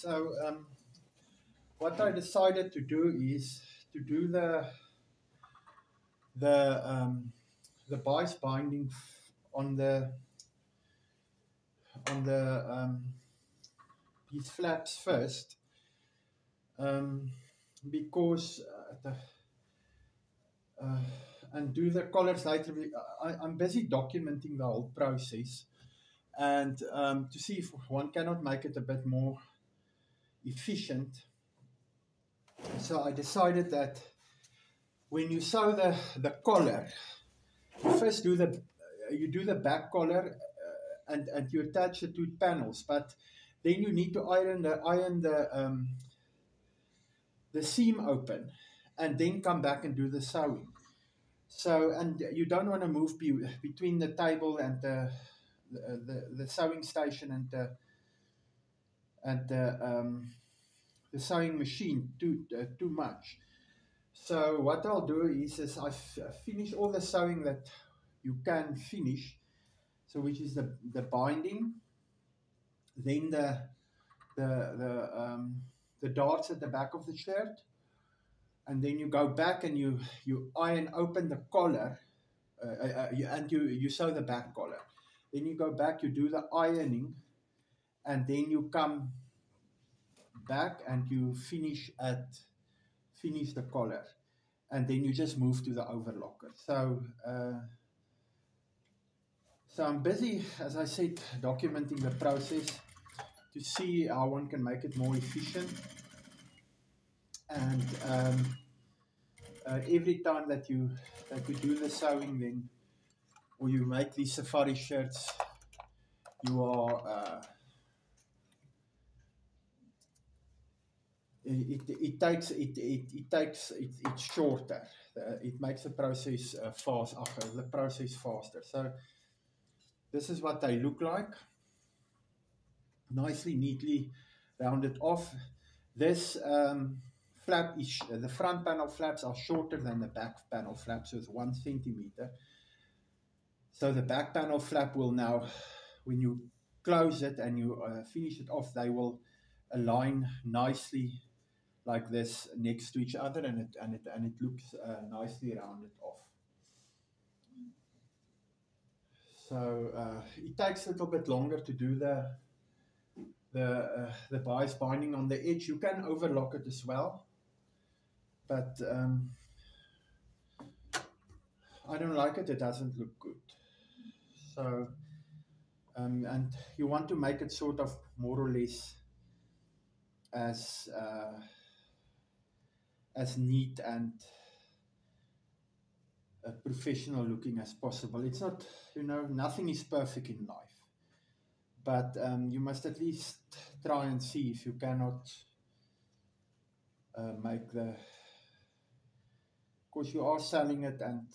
So what I decided to do is to do the um, the bias binding on the these flaps first, um, because uh, and do the collars later. I'm busy documenting the whole process, and to see if one cannot make it a bit more efficient. So I decided that when you sew the collar, you first do the back collar, and you attach the two panels, but then you need to iron the seam open, and then come back and do the sewing. So, and you don't want to move between the table and the sewing station and the sewing machine too much. So what I'll do is I finish all the sewing that you can finish. So which is the binding, then the darts at the back of the shirt, and then you go back and you iron open the collar, and you sew the back collar. Then you go back, you do the ironing, and then you come back and you finish the collar, and then you just move to the overlocker. So I'm busy, as I said, documenting the process to see how one can make it more efficient. And every time that you do the sewing, then, or you make these safari shirts, you are it's shorter. It makes the process faster. So this is what they look like, nicely, neatly rounded off. This flap is the front panel flaps are shorter than the back panel flaps, so it's 1 centimeter. So the back panel flap will now, when you close it and you finish it off, they will align nicely like this next to each other, and it looks nicely rounded off. So it takes a little bit longer to do the bias binding on the edge. You can overlock it as well, but I don't like it. It doesn't look good. So and you want to make it sort of more or less as neat and professional looking as possible. It's not, nothing is perfect in life, but you must at least try and see if you cannot make the, because you are selling it and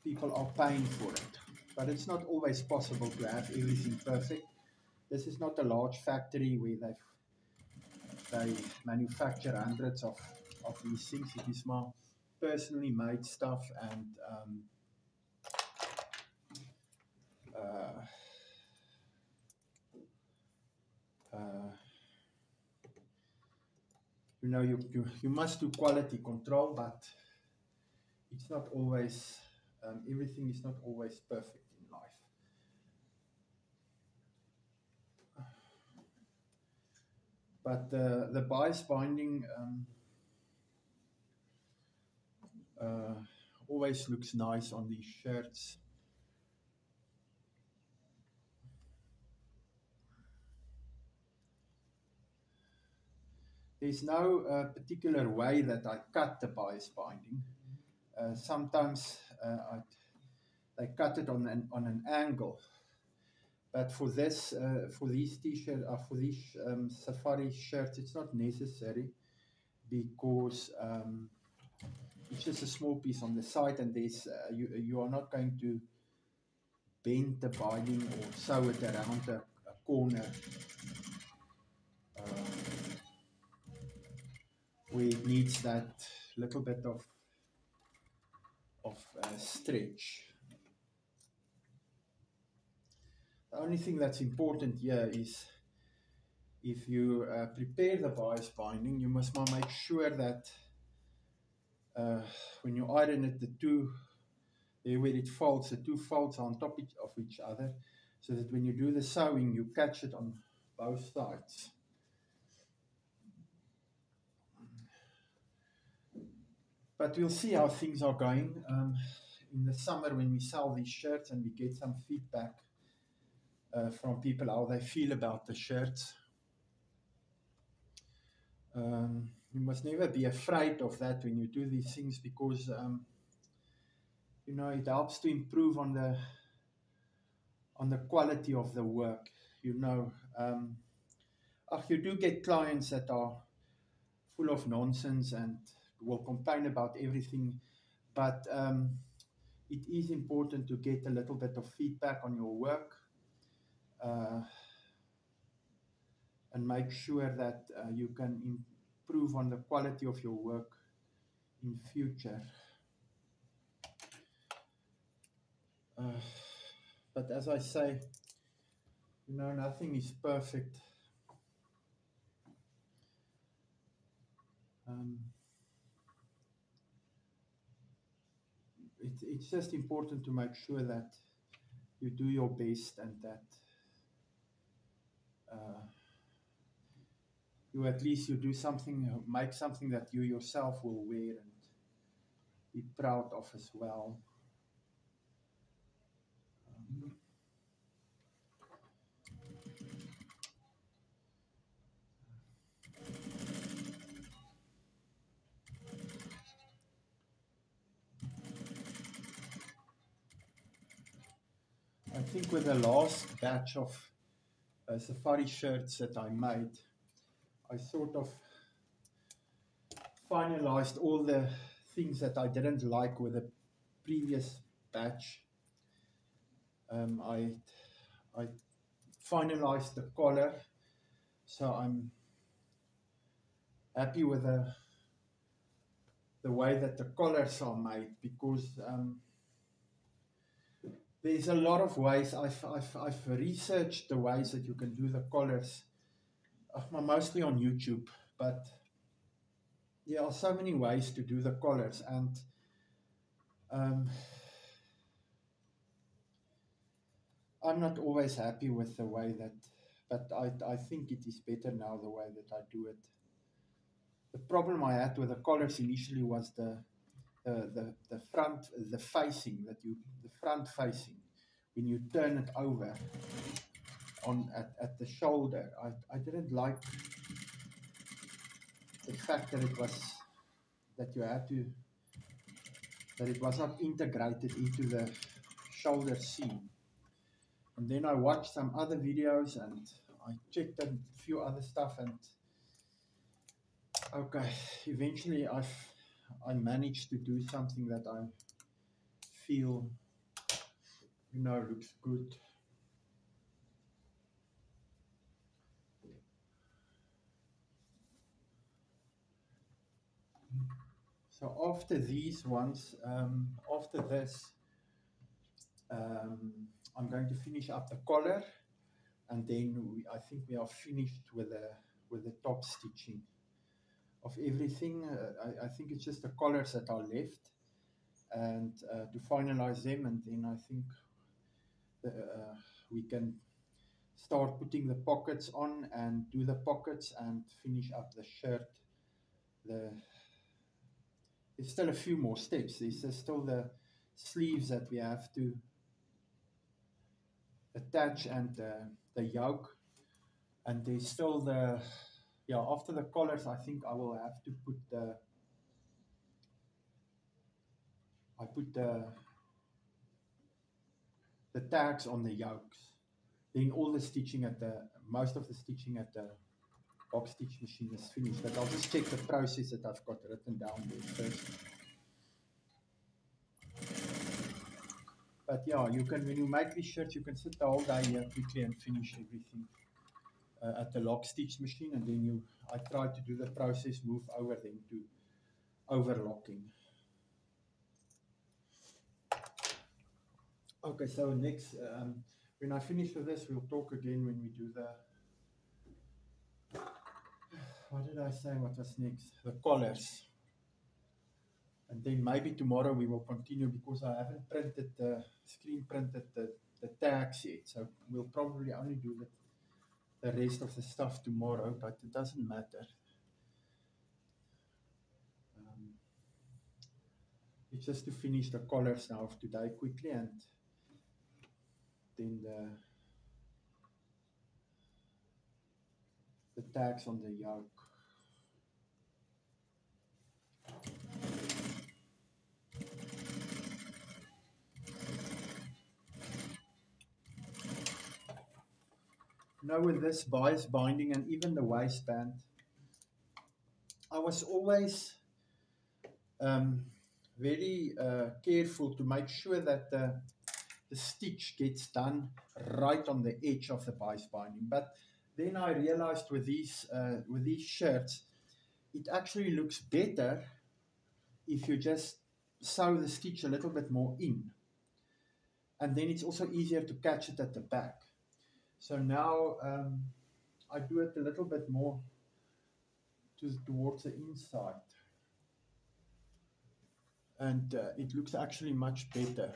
people are paying for it, but it's not always possible to have everything perfect. This is not a large factory where they manufacture hundreds of these things. It is more personally made stuff, and you must do quality control, but it's not always, everything is not always perfect in life. But the bias binding always looks nice on these shirts. There's no particular way that I cut the bias binding. Sometimes they cut it on an angle, but for these t-shirts, for these safari shirts, it's not necessary, because it's just a small piece on the side, and there's you are not going to bend the binding or sew it around a corner where it needs that little bit of stretch. The only thing that's important here is if you prepare the bias binding, you must make sure that when you iron it, there where it folds, the two folds are on top of each other, so that when you do the sewing, you catch it on both sides. But we'll see how things are going in the summer when we sell these shirts and we get some feedback from people how they feel about the shirts. You must never be afraid of that when you do these things, because you know, it helps to improve on the quality of the work. You know, you do get clients that are full of nonsense and will complain about everything, but it is important to get a little bit of feedback on your work and make sure that you can improve on the quality of your work in future. But as I say, you know, nothing is perfect. It's just important to make sure that you do your best and that you at least you do something, make something that you yourself will wear and be proud of as well. I think with the last batch of safari shirts that I made, I sort of finalized all the things that I didn't like with the previous batch. I finalized the collar, so I'm happy with the way that the collars are made, because there's a lot of ways. I've researched the ways that you can do the collars, mostly on YouTube, but there are so many ways to do the collars, and I'm not always happy with the way that, but I think it is better now the way that I do it. The problem I had with the collars initially was the front, the facing, the front facing, when you turn it over at the shoulder. I didn't like the fact that it was not integrated into the shoulder seam. And then I watched some other videos and I checked a few other stuff, and okay, eventually I managed to do something that I feel, you know, looks good. So after these ones, after this, I'm going to finish up the collar, and then I think we are finished with the top stitching of everything. I think it's just the collars that are left, and to finalize them, and then I think we can start putting the pockets on and do the pockets and finish up the shirt. There's still a few more steps. There's still the sleeves that we have to attach, and the yoke, and there's still after the collars, I think I will have to put the tags on the yokes. Then all the stitching most of the stitching at the box stitch machine is finished, but I'll just check the process that I've got written down there first. But yeah, when you make these shirts, you can sit the whole day here quickly and finish everything at the lock stitch machine, and then I try to do the process, move over then to overlocking. Okay, so next, when I finish with this, we'll talk again when we do what did I say? What was next? The collars. And then maybe tomorrow we will continue because I haven't printed screen printed the tags yet. So we'll probably only do the rest of the stuff tomorrow, but it doesn't matter. It's just to finish the collars now of today quickly, and then the tags on the yoke. Now with this bias binding and even the waistband, I was always very careful to make sure that the stitch gets done right on the edge of the bias binding. But then I realized with these shirts, it actually looks better if you just sew the stitch a little bit more in. And then it's also easier to catch it at the back. So now I do it a little bit more towards the inside. And it looks actually much better.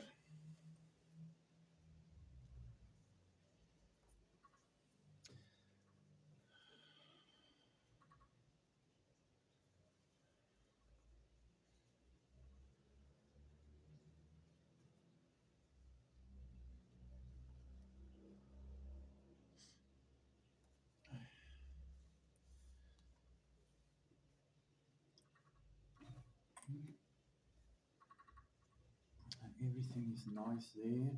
And everything is nice there.